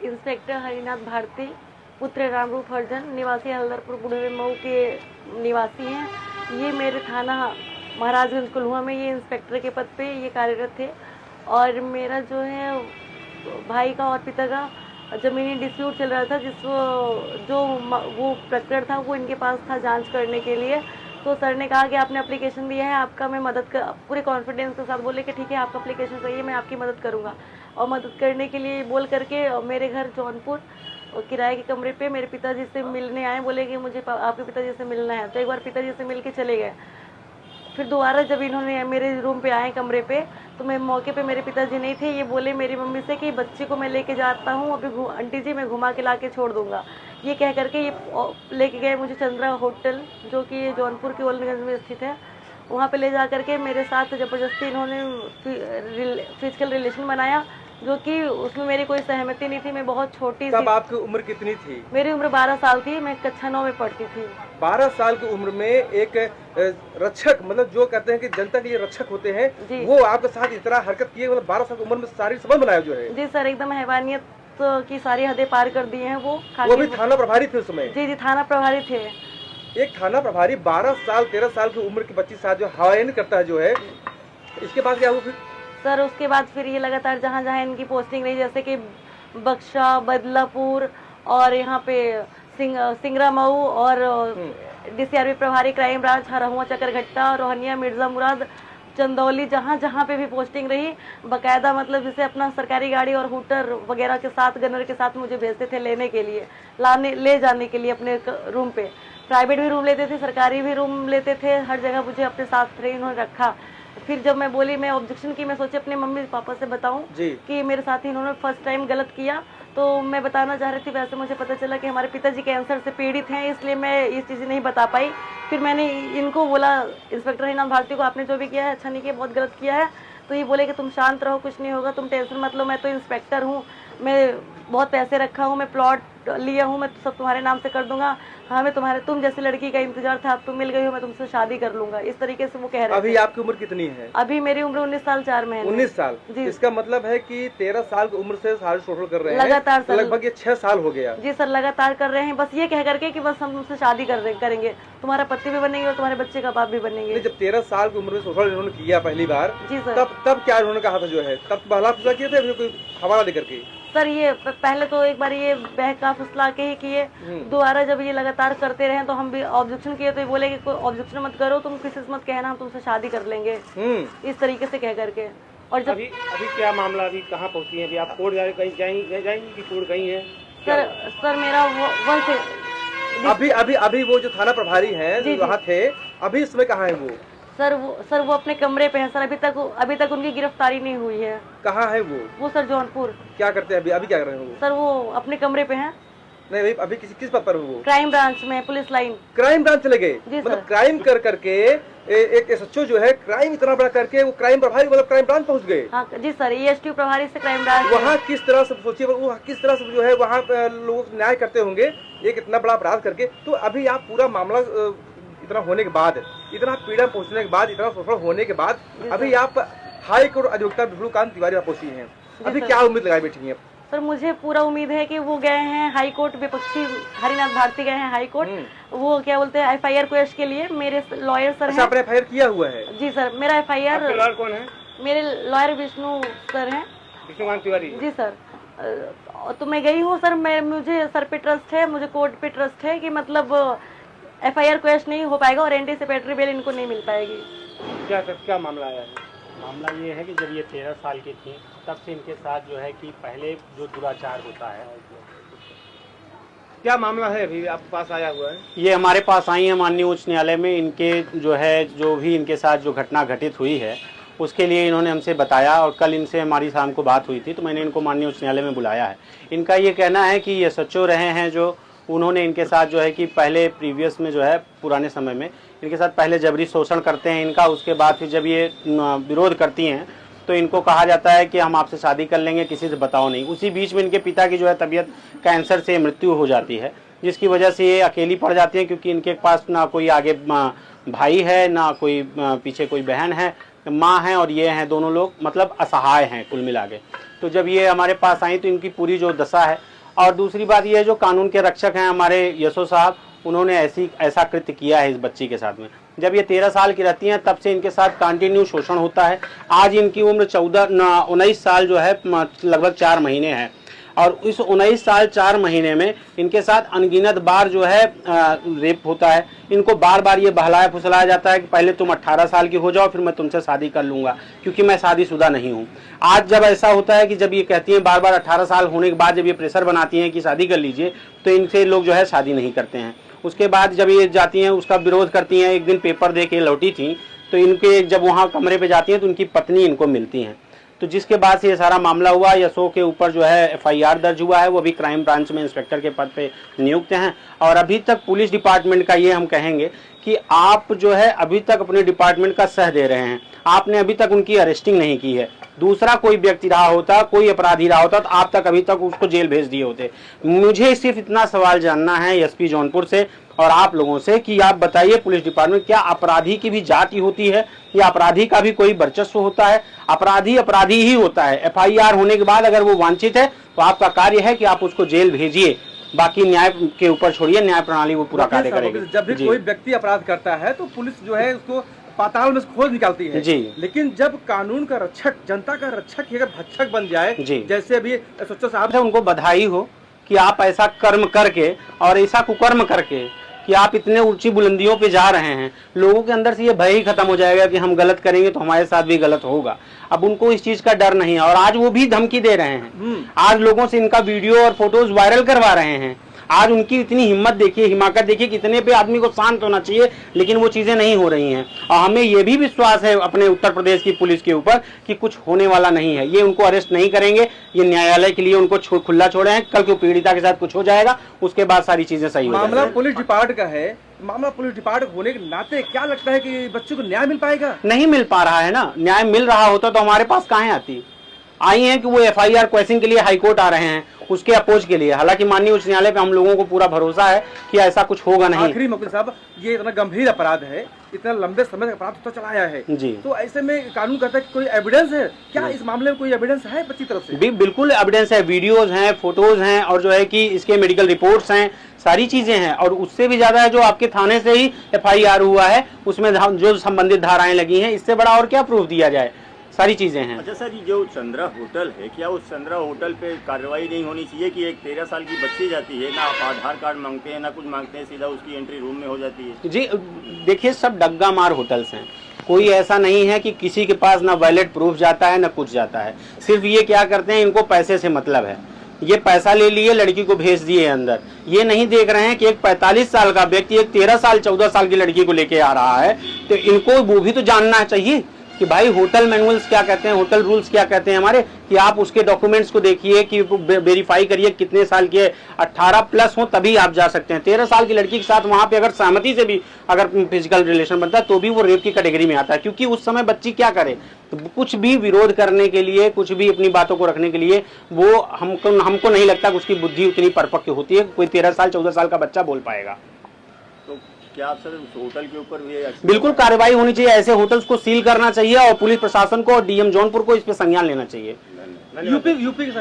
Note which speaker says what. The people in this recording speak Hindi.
Speaker 1: इंस्पेक्टर हरिनाथ भारती, पुत्र रामरूप हरिजन, निवासी हल्दरपुर बुढ़वे मऊ के निवासी हैं। ये मेरे थाना महाराजगंज कुल्हुआ में ये इंस्पेक्टर के पद पे ये कार्यरत थे। और मेरा जो है भाई का और पिता का ज़मीनी डिस्प्यूट चल रहा था, वो प्रकरण था वो इनके पास था जांच करने के लिए। तो सर ने कहा कि आपने एप्लीकेशन दिया है, आपका मैं मदद कर, पूरे कॉन्फिडेंस के साथ बोले कि ठीक है आपका एप्लीकेशन सही है, मैं आपकी मदद करूंगा। और मदद करने के लिए बोल करके मेरे घर जौनपुर किराए के कमरे पे मेरे पिताजी से मिलने आए। बोले कि मुझे आपके पिताजी से मिलना है। तो एक बार पिताजी से मिल के चले गए। फिर दोबारा जब इन्होंने मेरे रूम पे आए कमरे पे, तो मैं मौके पे मेरे पिताजी नहीं थे। ये बोले मेरी मम्मी से कि बच्ची को मैं लेके जाता हूँ, अभी आंटी जी मैं घुमा के ला के छोड़ दूंगा। ये कह करके ये लेके गए मुझे चंद्रा होटल, जो कि जौनपुर के ओलगंज में स्थित है। वहाँ पे ले जा करके मेरे साथ ज़बरदस्ती इन्होंने फिजिकल रिलेशन बनाया, जो कि उसमें मेरी कोई सहमति नहीं थी। मैं बहुत छोटी
Speaker 2: तब आपकी उम्र कितनी थी?
Speaker 1: मेरी उम्र 12 साल थी। मैं कक्षा 9 में पढ़ती थी।
Speaker 2: 12 साल की उम्र में एक रक्षक, मतलब जो कहते हैं कि जनता के लिए रक्षक होते हैं, वो आपके साथ इस तरह हरकत किए, मतलब 12 साल की उम्र में शारीरिक संबंध बनाया जो है।
Speaker 1: जी सर, एकदम हैवानियत की सारी हदें पार कर दी हैं। वो
Speaker 2: भी थाना प्रभारी थे उस समय?
Speaker 1: जी, थाना प्रभारी थे।
Speaker 2: एक थाना प्रभारी 12 साल 13 साल की उम्र की बच्ची साथ जो हवायन करता है जो है, इसके बाद क्या हुआ फिर? सर
Speaker 1: उसके बाद फिर ये लगातार जहाँ जहाँ इनकी पोस्टिंग रही, जैसे कि बक्सा, बदलापुर और यहाँ पे सिंगरा मऊ और DCRB प्रभारी क्राइम ब्रांच, हरहुआ चकरघट्टा, रोहनिया, मिर्जा मुराद, चंदौली, जहाँ जहाँ पे भी पोस्टिंग रही, बकायदा मतलब जैसे अपना सरकारी गाड़ी और हूटर वगैरह के साथ, गनर के साथ मुझे भेजते थे लेने के लिए, ले जाने के लिए अपने रूम पे। प्राइवेट भी रूम लेते थे, सरकारी भी रूम लेते थे, हर जगह मुझे अपने साथ इन्होंने रखा। फिर जब मैं बोली, मैं ऑब्जेक्शन की, मैं सोची अपने मम्मी पापा से बताऊं कि मेरे साथ इन्होंने फर्स्ट टाइम गलत किया, तो मैं बताना चाह रही थी। वैसे मुझे पता चला कि हमारे पिताजी कैंसर से पीड़ित हैं, इसलिए मैं ये चीज़ें नहीं बता पाई। फिर मैंने इनको बोला, इंस्पेक्टर हरिनाथ भारती को, आपने जो भी किया है अच्छा नहीं किया, बहुत गलत किया है। तो ये बोले कि तुम शांत रहो, कुछ नहीं होगा, तुम टेंशन मत लो, मैं तो इंस्पेक्टर हूँ, मैं बहुत पैसे रखा हूँ, मैं प्लॉट लिया हूँ, मैं सब तुम्हारे नाम से कर दूंगा। हाँ, मैं तुम जैसे लड़की का इंतजार था, अब तुम मिल गई हो, मैं तुमसे शादी कर लूंगा, इस तरीके से वो कह रहे थे। अभी आपकी उम्र कितनी है? अभी मेरी उम्र 19 साल 4 महीने। 19 साल जी। इसका मतलब है कि 13 साल की उम्र से शादी शोषण कर रहे हैं लगातार, लगभग ये 6 साल हो गया। जी सर, लगातार कर रहे हैं, बस ये कह करके कि बस हम तुमसे शादी करेंगे, तुम्हारा पति भी बनेंगे और तुम्हारे बच्चे का बाप भी बनेंगे। जब 13 साल की उम्र में शोषण इन्होंने किया पहली बार, जी सर, तब क्या उन्होंने कहा था जो है, तब पहला फैसला किए थे कोई हवाला देकर के? सर ये पहले तो एक बार ये बहका फुसला के ही किए, दोबारा जब ये लगातार करते रहे तो हम भी ऑब्जेक्शन किए, तो ये बोले कि कोई ऑब्जेक्शन मत करो, तुम किसी से मत कहना, हम तुमसे शादी कर लेंगे, इस तरीके से कह करके। और जब
Speaker 3: अभी क्या मामला, अभी कहाँ पहुँची है? अभी आप कोर्ट कहीं जाएंगी कि कोर्ट कहीं है?
Speaker 1: सर मेरा वन से
Speaker 2: अभी वो जो थाना प्रभारी है वहाँ थे, अभी इसमें कहाँ है वो? सर वो अपने कमरे पे हैं सर, अभी तक उनकी गिरफ्तारी नहीं हुई है। कहाँ है वो? सर जौनपुर। क्या करते हैं अभी क्या कर रहे हैं वो? सर वो अपने कमरे पे हैं। नहीं, अभी किस पद पर वो? क्राइम ब्रांच में, पुलिस लाइन। क्राइम ब्रांच चले गए? मतलब क्राइम कर करके एक SHO जो है, क्राइम इतना बड़ा करके वो क्राइम प्रभारी मतलब क्राइम ब्रांच पहुंच गए? हाँ जी सर, ESTU प्रभारी से क्राइम ब्रांच। वहाँ किस तरह से सोचिए, वो किस तरह से जो है वहाँ लोग न्याय करते होंगे एक इतना बड़ा अपराध करके। तो अभी आप पूरा मामला इतना होने के बाद, इतना पीड़न पहुंचने के बाद, इतना शोषण होने के बाद, अभी आप हाई कोर्ट अधिवक्ता विष्णुकांत तिवारी पहुंची हैं, अभी क्या उम्मीद लगाई बैठी हैं? सर मुझे पूरा उम्मीद है कि वो गए हैं हाई कोर्ट, विपक्षी हरिनाथ भारती गए हैं हाई कोर्ट, वो क्या बोलते हैं FIR क्वेश्चन के लिए। मेरे लॉयर सर हैं। आपने FIR किया हुआ है? जी सर, मेरा FIR।
Speaker 3: लॉयर कौन है?
Speaker 1: मेरे लॉयर विष्णु सर हैं,
Speaker 3: विष्णुकांत तिवारी जी
Speaker 1: सर। तो मैं गई हूँ सर, मुझे सर पे ट्रस्ट है, मुझे कोर्ट पे ट्रस्ट है कि मतलब FIR क्वेश्चन नहीं हो पाएगा और एंटीसिपेटरी बेल इनको नहीं मिल पाएगी।
Speaker 3: क्या मामला आया है?
Speaker 4: मामला ये है कि जब ये 13 साल की थी तब से इनके साथ जो है कि पहले जो दुराचार होता है।
Speaker 3: क्या मामला है अभी आपके पास आया हुआ है?
Speaker 4: ये हमारे पास आई है माननीय उच्च न्यायालय में। इनके जो भी इनके साथ जो घटना घटित हुई है उसके लिए इन्होंने हमसे बताया, और कल इनसे हमारी शाम को बात हुई थी, तो मैंने इनको माननीय उच्च न्यायालय में बुलाया है। इनका ये कहना है कि ये SHO रहे हैं, जो उन्होंने इनके साथ जो है कि पहले प्रीवियस में जो है पुराने समय में इनके साथ पहले जबरी शोषण करते हैं इनका, उसके बाद फिर जब ये विरोध करती हैं तो इनको कहा जाता है कि हम आपसे शादी कर लेंगे, किसी से बताओ नहीं। उसी बीच में इनके पिता की जो है तबीयत कैंसर से मृत्यु हो जाती है, जिसकी वजह से ये अकेली पड़ जाती हैं, क्योंकि इनके पास ना कोई आगे भाई है, ना कोई पीछे कोई बहन है, माँ है, और ये हैं दोनों लोग मतलब असहाय हैं कुल मिला के। तो जब ये हमारे पास आई तो इनकी पूरी जो दशा है। और दूसरी बात ये है, जो कानून के रक्षक हैं हमारे यशो साहब, उन्होंने ऐसा कृत्य किया है इस बच्ची के साथ में। जब ये 13 साल की रहती हैं तब से इनके साथ कंटिन्यू शोषण होता है। आज इनकी उम्र 19 साल जो है, लगभग 4 महीने है, और इस 19 साल 4 महीने में इनके साथ अनगिनत बार जो है रेप होता है। इनको बार बार ये बहलाया फुसलाया जाता है कि पहले तुम 18 साल की हो जाओ फिर मैं तुमसे शादी कर लूँगा, क्योंकि मैं शादीशुदा नहीं हूँ। आज जब ऐसा होता है कि जब ये कहती हैं बार बार 18 साल होने के बाद जब ये प्रेशर बनाती हैं कि शादी कर लीजिए, तो इनसे लोग जो है शादी नहीं करते हैं। उसके बाद जब ये जाती हैं उसका विरोध करती हैं। एक दिन पेपर दे के लौटी थी, तो इनके जब वहाँ कमरे पे जाती हैं तो उनकी पत्नी इनको मिलती हैं। तो जिसके बाद से ये सारा मामला हुआ। यशो के ऊपर जो है FIR दर्ज हुआ है। वो अभी क्राइम ब्रांच में इंस्पेक्टर के पद पे नियुक्त हैं। और अभी तक पुलिस डिपार्टमेंट का ये हम कहेंगे कि आप जो है अभी तक अपने डिपार्टमेंट का सह दे रहे हैं। आपने अभी तक उनकी अरेस्टिंग नहीं की है। दूसरा कोई व्यक्ति रहा होता, कोई अपराधी रहा होता, तो आप तक अभी तक उसको जेल भेज दिए होते। मुझे सिर्फ इतना सवाल जानना है SP जौनपुर से और आप लोगों से कि आप बताइए, पुलिस डिपार्टमेंट, क्या अपराधी की भी जाति होती है या अपराधी का भी कोई वर्चस्व होता है? अपराधी अपराधी ही होता है। FIR होने के बाद अगर वो वांछित है तो आपका कार्य है कि आप उसको जेल भेजिए, बाकी न्याय के ऊपर छोड़िए, न्याय प्रणाली वो पूरा कार्य करेगी।
Speaker 2: जब भी कोई व्यक्ति अपराध करता है तो पुलिस जो है उसको पाताल में खोज निकालती है
Speaker 4: जी।
Speaker 2: लेकिन जब कानून का रक्षक, जनता का रक्षक ही अगर भक्षक बन जाए, जैसे अभी सच्चो साहब,
Speaker 4: उनको बधाई हो कि आप ऐसा कर्म करके और ऐसा कुकर्म करके कि आप इतने ऊंची बुलंदियों पे जा रहे हैं। लोगों के अंदर से ये भय ही खत्म हो जाएगा कि हम गलत करेंगे तो हमारे साथ भी गलत होगा। अब उनको इस चीज का डर नहीं है और आज वो भी धमकी दे रहे हैं। आज लोगों से इनका वीडियो और फोटोज वायरल करवा रहे हैं। आज उनकी इतनी हिम्मत देखिए, हिमाकत देखिए, कितने पे आदमी को शांत होना चाहिए, लेकिन वो चीजें नहीं हो रही हैं। और हमें ये भी विश्वास है अपने उत्तर प्रदेश की पुलिस के ऊपर कि कुछ होने वाला नहीं है। ये उनको अरेस्ट नहीं करेंगे, ये न्यायालय के लिए उनको खुला छोड़े हैं। कल को पीड़िता के साथ कुछ हो जाएगा, उसके बाद सारी चीजें सही हो जाएंगी।
Speaker 2: मामला पुलिस डिपार्टमेंट का है, मामला पुलिस डिपार्टमेंट होने के नाते क्या लगता है कि बच्चों को न्याय मिल पाएगा?
Speaker 4: नहीं मिल पा रहा है ना। न्याय मिल रहा होता तो हमारे पास कहाँ आती। आई हैं कि वो FIR क्वेश्चन के लिए हाईकोर्ट आ रहे हैं, उसके अपोज के लिए। हालांकि माननीय उच्च न्यायालय पे हम लोगों को पूरा भरोसा है कि ऐसा कुछ होगा नहीं।
Speaker 2: आखिरी वकील साहब, ये इतना गंभीर अपराध है, इतना लंबे समय तक अपराध तो चला आया है
Speaker 4: जी,
Speaker 2: तो ऐसे में कानून कहता है कि कोई एविडेंस है क्या? इस मामले में कोई एविडेंस है बच्ची तरफ से?
Speaker 4: बिल्कुल एविडेंस है, वीडियोज हैं, फोटोज हैं, और जो है कि इसके मेडिकल रिपोर्ट्स हैं, सारी चीजें हैं। और उससे भी ज्यादा है जो आपके थाने से ही FIR हुआ है, उसमें जो संबंधित धाराएं लगी हैं। इससे बड़ा और क्या प्रूफ दिया जाए? सारी चीजें हैं।
Speaker 5: अच्छा सर, ये जो चंद्रा होटल है, क्या उस चंद्रा होटल पे कार्रवाई नहीं होनी चाहिए कि एक 13 साल की बच्ची जाती है, ना आप आधार कार्ड मांगते हैं ना कुछ मांगते हैं, सीधा उसकी एंट्री रूम में हो जाती है?
Speaker 4: जी देखिए, सब डग्गा मार होटल्स हैं। कोई ऐसा नहीं है कि किसी के पास ना वैलिड प्रूफ जाता है ना कुछ जाता है। सिर्फ ये क्या करते हैं, इनको पैसे से मतलब है। ये पैसा ले लिए, लड़की को भेज दिए अंदर। ये नहीं देख रहे हैं कि एक 45 साल का व्यक्ति एक 13 साल 14 साल की लड़की को लेके आ रहा है, तो इनको वो भी तो जानना चाहिए कि भाई होटल मैनुअल्स क्या कहते हैं, होटल रूल्स क्या कहते हैं हमारे, कि आप उसके डॉक्यूमेंट्स को देखिए, कि वेरीफाई करिए कितने साल के 18 प्लस हो तभी आप जा सकते हैं। 13 साल की लड़की के साथ वहां पे अगर सहमति से भी अगर फिजिकल रिलेशन बनता है तो भी वो रेप की कैटेगरी में आता है। क्योंकि उस समय बच्ची क्या करे, तो कुछ भी विरोध करने के लिए, कुछ भी अपनी बातों को रखने के लिए, वो हमको नहीं लगता कि उसकी बुद्धि उतनी परिपक्व होती है। कोई 13 साल 14 साल का बच्चा बोल पाएगा।
Speaker 5: तो क्या आप सर उस होटल के ऊपर भी
Speaker 4: बिल्कुल कार्रवाई होनी चाहिए। ऐसे होटल्स को सील करना चाहिए और पुलिस प्रशासन को और DM जौनपुर को इस पे संज्ञान लेना चाहिए।
Speaker 2: यूपी के